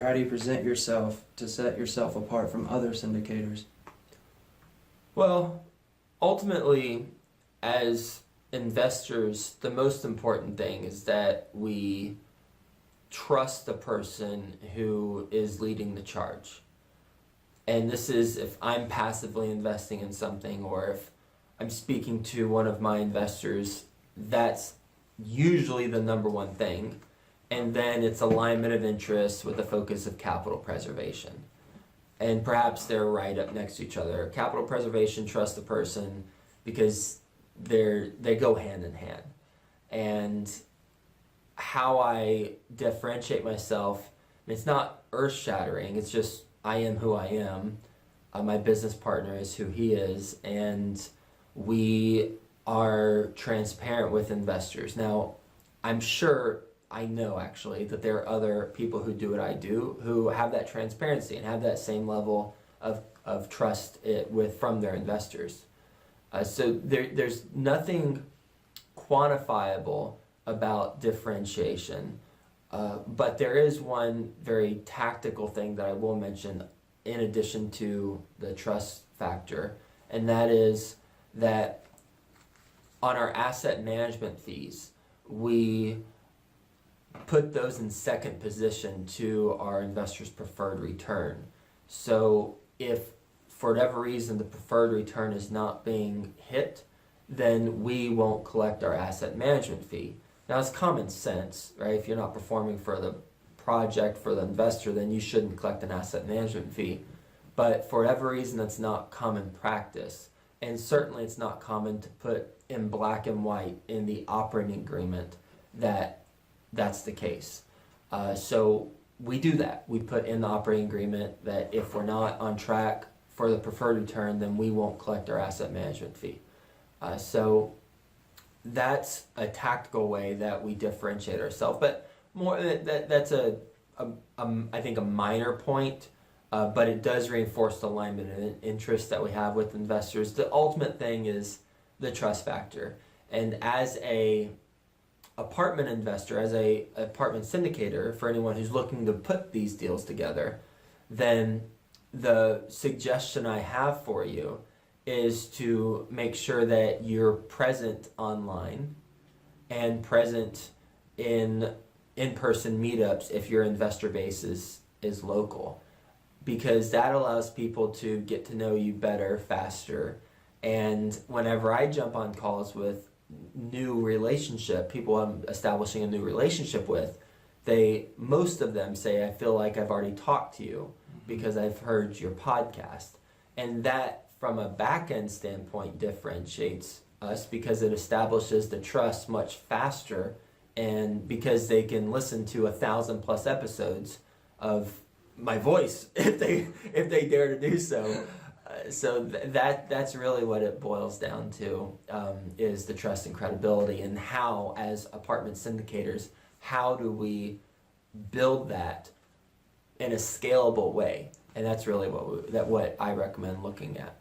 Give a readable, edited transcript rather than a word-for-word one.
How do you present yourself to set yourself apart from other syndicators? Well, ultimately, as investors, the most important thing is that we trust the person who is leading the charge. And this is if I'm passively investing in something or if I'm speaking to one of my investors, that's usually the number one thing. And then it's alignment of interests with a focus of capital preservation. And perhaps they're right up next to each other. Capital preservation, trust the person, because they go hand in hand. And how I differentiate myself, and it's not earth-shattering, it's just I am who I am. My business partner is who he is, and we are transparent with investors. Now, I know actually that there are other people who do what I do who have that transparency and have that same level of trust from their investors. So there's nothing quantifiable about differentiation, but there is one very tactical thing that I will mention in addition to the trust factor, and that is that on our asset management fees, we put those in second position to our investors' preferred return. So if for whatever reason the preferred return is not being hit, then we won't collect our asset management fee. Now it's common sense, right? If you're not performing for the project, for the investor, then you shouldn't collect an asset management fee. But for whatever reason, that's not common practice. And certainly it's not common to put in black and white in the operating agreement that that's the case. So we do that. We put in the operating agreement that if we're not on track for the preferred return, then we won't collect our asset management fee. So that's a tactical way that we differentiate ourselves. But more that's I think a minor point, but it does reinforce the alignment and interest that we have with investors. The ultimate thing is the trust factor. And as a apartment investor, as a apartment syndicator, for anyone who's looking to put these deals together, then the suggestion I have for you is to make sure that you're present online and present in in-person meetups if your investor base is local, because that allows people to get to know you better, faster. And whenever I jump on calls with people I'm establishing a new relationship with, most of them say, I feel like I've already talked to you because I've heard your podcast. And that, from a back-end standpoint, differentiates us because it establishes the trust much faster, and because they can listen to 1,000+ episodes of my voice if they dare to do so. That's really what it boils down to, is the trust and credibility, and how, as apartment syndicators, how do we build that in a scalable way? And that's really what I recommend looking at.